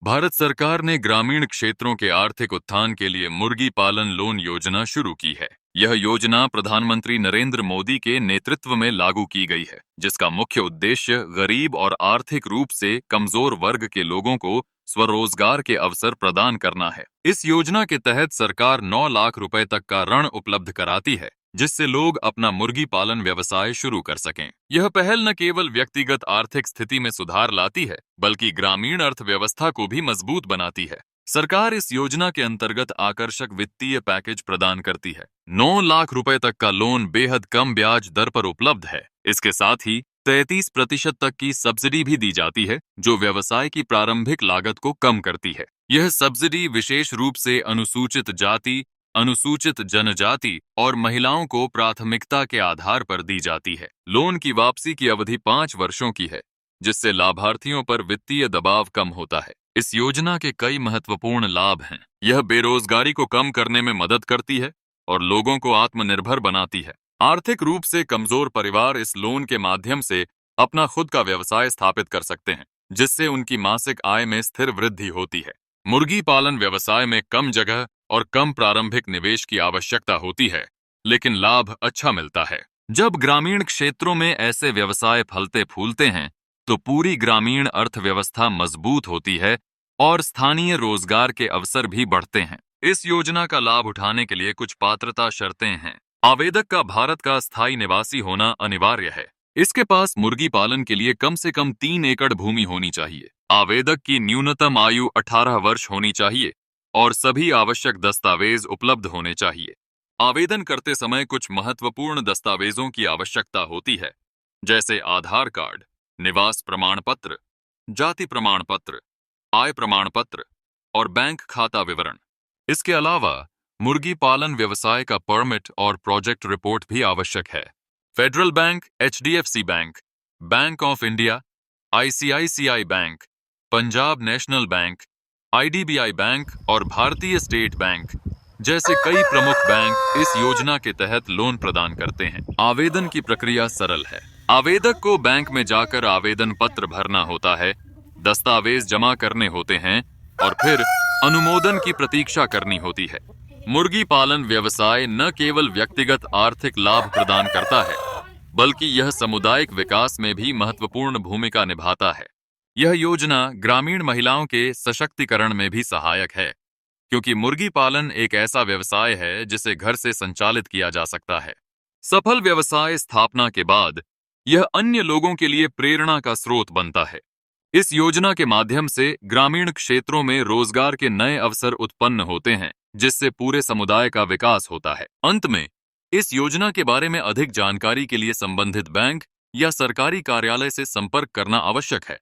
भारत सरकार ने ग्रामीण क्षेत्रों के आर्थिक उत्थान के लिए मुर्गी पालन लोन योजना शुरू की है। यह योजना प्रधानमंत्री नरेंद्र मोदी के नेतृत्व में लागू की गई है, जिसका मुख्य उद्देश्य गरीब और आर्थिक रूप से कमजोर वर्ग के लोगों को स्वरोजगार के अवसर प्रदान करना है। इस योजना के तहत सरकार 9 लाख रुपए तक का ऋण उपलब्ध कराती है, जिससे लोग अपना मुर्गी पालन व्यवसाय शुरू कर सकें। यह पहल न केवल व्यक्तिगत आर्थिक स्थिति में सुधार लाती है, बल्कि ग्रामीण अर्थव्यवस्था को भी मजबूत बनाती है। सरकार इस योजना के अंतर्गत आकर्षक वित्तीय पैकेज प्रदान करती है। 9 लाख रुपए तक का लोन बेहद कम ब्याज दर पर उपलब्ध है। इसके साथ ही 33% तक की सब्सिडी भी दी जाती है, जो व्यवसाय की प्रारंभिक लागत को कम करती है। यह सब्सिडी विशेष रूप से अनुसूचित जाति, अनुसूचित जनजाति और महिलाओं को प्राथमिकता के आधार पर दी जाती है। लोन की वापसी की अवधि 5 वर्षों की है, जिससे लाभार्थियों पर वित्तीय दबाव कम होता है। इस योजना के कई महत्वपूर्ण लाभ हैं। यह बेरोजगारी को कम करने में मदद करती है और लोगों को आत्मनिर्भर बनाती है। आर्थिक रूप से कमजोर परिवार इस लोन के माध्यम से अपना खुद का व्यवसाय स्थापित कर सकते हैं, जिससे उनकी मासिक आय में स्थिर वृद्धि होती है। मुर्गी पालन व्यवसाय में कम जगह और कम प्रारंभिक निवेश की आवश्यकता होती है, लेकिन लाभ अच्छा मिलता है। जब ग्रामीण क्षेत्रों में ऐसे व्यवसाय फलते फूलते हैं, तो पूरी ग्रामीण अर्थव्यवस्था मजबूत होती है और स्थानीय रोजगार के अवसर भी बढ़ते हैं। इस योजना का लाभ उठाने के लिए कुछ पात्रता शर्तें हैं। आवेदक का भारत का स्थायी निवासी होना अनिवार्य है। इसके पास मुर्गी पालन के लिए कम से कम 3 एकड़ भूमि होनी चाहिए। आवेदक की न्यूनतम आयु 18 वर्ष होनी चाहिए और सभी आवश्यक दस्तावेज उपलब्ध होने चाहिए। आवेदन करते समय कुछ महत्वपूर्ण दस्तावेजों की आवश्यकता होती है, जैसे आधार कार्ड, निवास प्रमाण पत्र, जाति प्रमाण पत्र, आय प्रमाण पत्र और बैंक खाता विवरण। इसके अलावा मुर्गी पालन व्यवसाय का परमिट और प्रोजेक्ट रिपोर्ट भी आवश्यक है। Federal bank, HDFC bank, bank of India, ICICI bank, Punjab national bank, IDBI bank और भारतीय स्टेट बैंक जैसे कई प्रमुख बैंक इस योजना के तहत लोन प्रदान करते हैं। आवेदन की प्रक्रिया सरल है। आवेदक को बैंक में जाकर आवेदन पत्र भरना होता है, दस्तावेज जमा करने होते हैं और फिर अनुमोदन की प्रतीक्षा करनी होती है। मुर्गी पालन व्यवसाय न केवल व्यक्तिगत आर्थिक लाभ प्रदान करता है, बल्कि यह सामुदायिक विकास में भी महत्वपूर्ण भूमिका निभाता है। यह योजना ग्रामीण महिलाओं के सशक्तिकरण में भी सहायक है, क्योंकि मुर्गी पालन एक ऐसा व्यवसाय है जिसे घर से संचालित किया जा सकता है। सफल व्यवसाय स्थापना के बाद यह अन्य लोगों के लिए प्रेरणा का स्रोत बनता है। इस योजना के माध्यम से ग्रामीण क्षेत्रों में रोजगार के नए अवसर उत्पन्न होते हैं, जिससे पूरे समुदाय का विकास होता है। अंत में, इस योजना के बारे में अधिक जानकारी के लिए संबंधित बैंक या सरकारी कार्यालय से संपर्क करना आवश्यक है।